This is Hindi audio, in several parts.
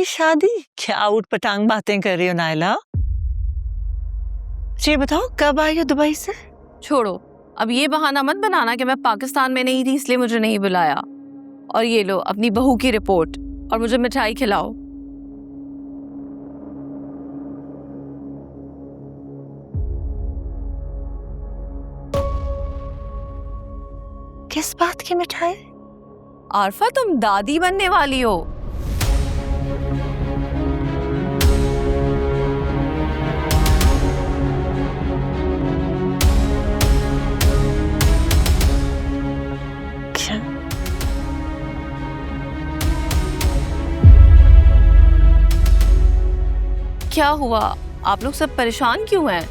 की शादी? क्या उठ पटांग बातें कर रही हो नायला? ये बताओ कब आई हो दुबई से? छोड़ो, अब ये बहाना मत बनाना कि मैं पाकिस्तान में नहीं थी इसलिए मुझे नहीं बुलाया। और ये लो अपनी बहू की रिपोर्ट और मुझे मिठाई खिलाओ। किस बात की मिठाई? आरफा, तुम दादी बनने वाली हो। क्या? क्या हुआ? आप लोग सब परेशान क्यों हैं?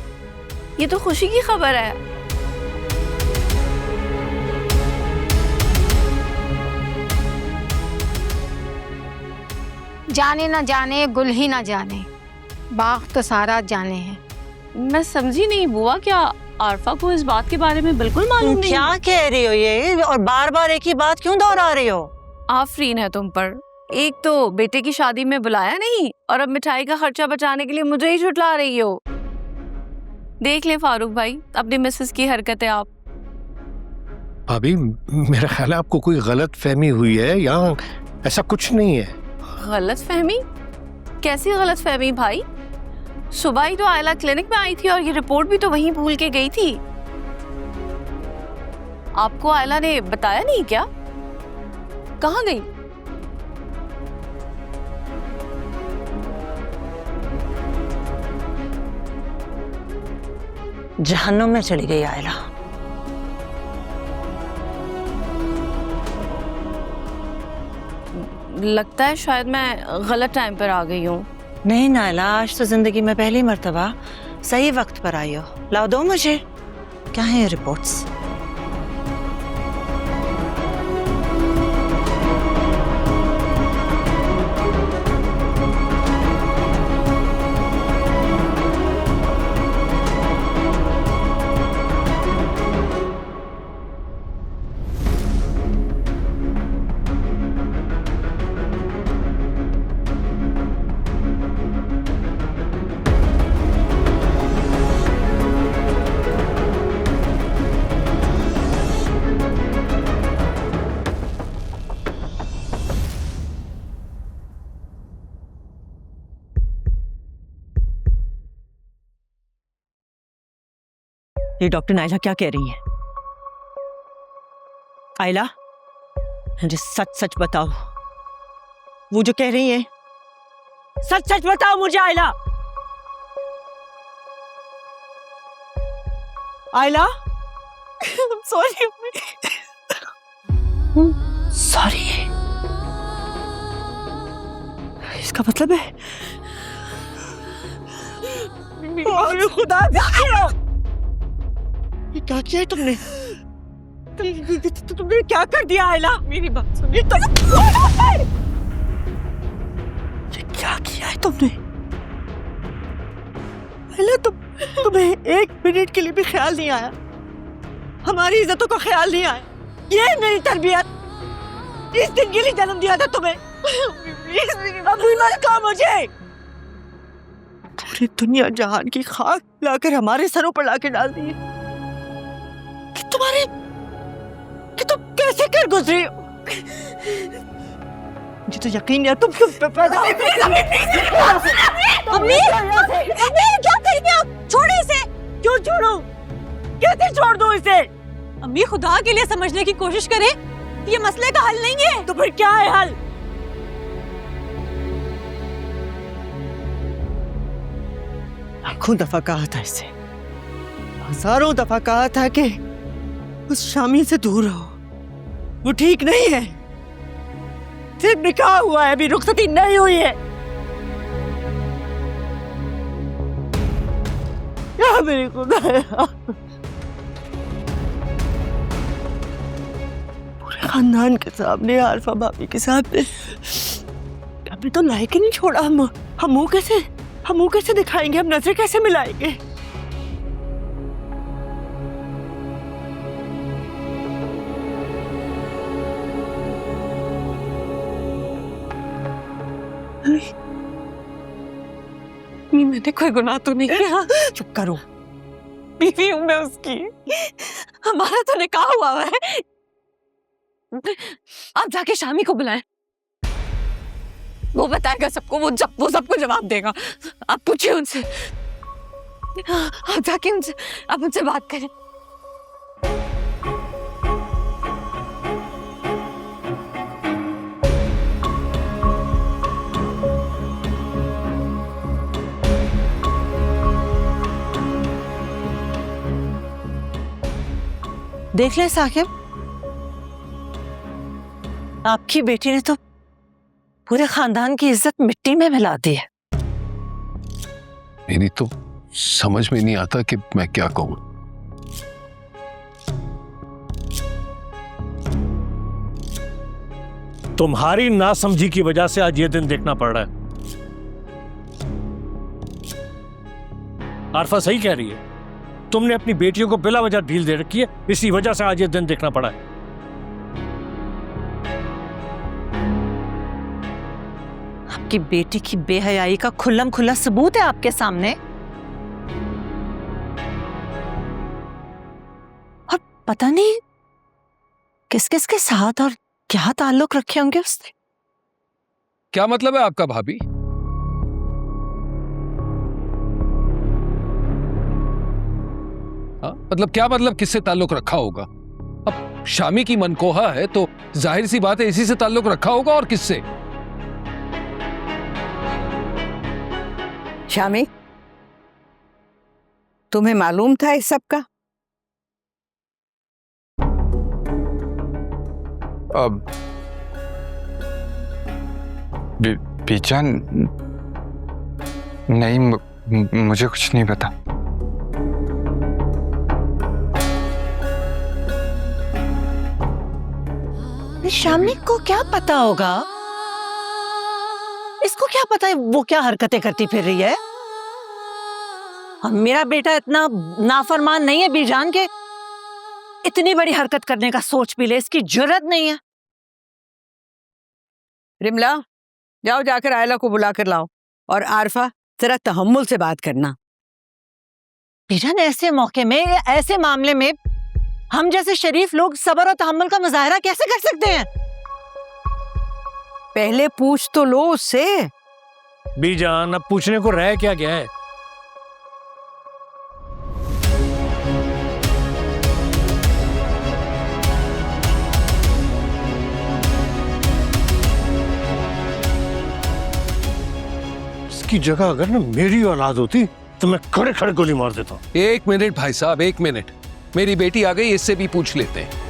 ये तो खुशी की खबर है। जाने ना जाने गुल ही ना जाने, बाग तो सारा जाने है। मैं समझी नहीं बुआ, क्या आरफा को इस बात के बारे में बिल्कुल मालूम नहीं? क्या कह रही हो ये, और बार बार एक ही बात क्यों दोहरा रही हो? आफरीन है तुम पर। एक तो बेटे की शादी में बुलाया नहीं और अब मिठाई का खर्चा बचाने के लिए मुझे ही छुटला रही हो। देख ले फारूक भाई अपनी मिसेस की हरकतें। आप भाभी, मेरा ख्याल है आपको कोई गलत फहमी हुई है, या ऐसा कुछ नहीं है। गलत फहमी? कैसी गलत फहमी भाई? सुबह ही तो आयला क्लिनिक में आई थी और ये रिपोर्ट भी तो वहीं भूल के गई थी। आपको आयला ने बताया नहीं क्या? कहाँ गई? जहन्नुम में चली गई आयला। लगता है शायद मैं गलत टाइम पर आ गई हूँ। नहीं नायला, आज तो जिंदगी में पहली मर्तबा सही वक्त पर आई हो। लाओ दो मुझे। क्या है ये रिपोर्ट्स? ये डॉक्टर नायला क्या कह रही है? आयला, मुझे सच सच बताओ, वो जो कह रही है सच सच बताओ मुझे। आयला, आयला, सॉरी सॉरी। इसका मतलब है खुदा, ये क्या किया है तुमने? तुमने क्या कर दिया आयला? मेरी बात सुनिए। क्या किया है तुमने? आयला, तुम्हें एक मिनट के लिए भी ख्याल नहीं आया? हमारी इज्जतों का ख्याल नहीं आया? ये मेरी तरबियत इस दिन के लिए जन्म दिया था तुम्हें। अभी मत कहो मुझे। पूरी दुनिया जहान की खाक लाकर हमारे सरों पर लाके डाल दी है कि तुम कैसे कर गुजरी हो। मुझे तो यकीन है तुम क्यों पैदा हो। अम्मी, क्या करेंगे आप? छोड़ो इसे। क्यों छोड़ो? कैसे छोड़ दो इसे? अम्मी, खुदा के लिए समझने की कोशिश करें, ये मसले का हल नहीं है। तो फिर क्या है हल? लाखों दफा कहा था इसे, हजारों दफा कहा था कि उस शामी से दूर रहो, वो ठीक नहीं है। सिर्फ निकाह हुआ है, अभी रुखसती नहीं हुई है। क्या मेरी खुदाया, पूरे खानदान के सामने, आरफा भाभी के सामने अभी तो लायक ही नहीं छोड़ा। हम मुंह कैसे दिखाएंगे, हम नजर कैसे मिलाएंगे? मैंने कोई गुनाह तो नहीं किया। चुप करो। बीवी हूं मैं उसकी, हमारा तो निकाह हुआ है। आप जाके शामी को बुलाएं, वो बताएगा सबको, वो सबको जवाब देगा। आप पूछिए उनसे, आप जाके उनसे बात करें। देख ले साकिब, आपकी बेटी ने तो पूरे खानदान की इज्जत मिट्टी में मिला दी है। मेरी तो समझ में नहीं आता कि मैं क्या कहूं। तुम्हारी नासमझी की वजह से आज ये दिन देखना पड़ रहा है। आरफा सही कह रही है, तुमने अपनी बेटियों को बिला वजह ढील दे रखी है, इसी वजह से आज ये दिन देखना पड़ा है। आपकी बेटी की बेहयाई का खुल्लम खुल्ला सबूत है आपके सामने। और पता नहीं किस किस के साथ और क्या ताल्लुक रखे होंगे उसने। क्या मतलब है आपका भाभी? हाँ, मतलब क्या मतलब, किससे ताल्लुक रखा होगा? अब शामी की मनकोहा है तो जाहिर सी बात है इसी से ताल्लुक रखा होगा, और किससे? शामी, तुम्हें मालूम था इस सब का? अब बीजान नहीं, मुझे कुछ नहीं पता। शामी को क्या पता होगा? इसको क्या पता है वो क्या हरकतें करती फिर रही है? और मेरा बेटा इतना नाफरमान नहीं है बीजान के इतनी बड़ी हरकत करने का सोच भी ले, इसकी जुर्रत नहीं है। रिमला, जाओ जाकर आयला को बुला कर लाओ, और आरफा जरा तहम्मुल से बात करना। बीजान, ऐसे मौके में, ऐसे मामले में हम जैसे शरीफ लोग सब्र और तहम्मुल का मुजाहरा कैसे कर सकते हैं? पहले पूछ तो लो उससे। बीजान, अब पूछने को रह क्या गया है? इसकी जगह अगर ना मेरी औलाद होती तो मैं खड़े खड़े गोली मार देता। एक मिनट भाई साहब, एक मिनट। मेरी बेटी आ गई, इससे भी पूछ लेते हैं।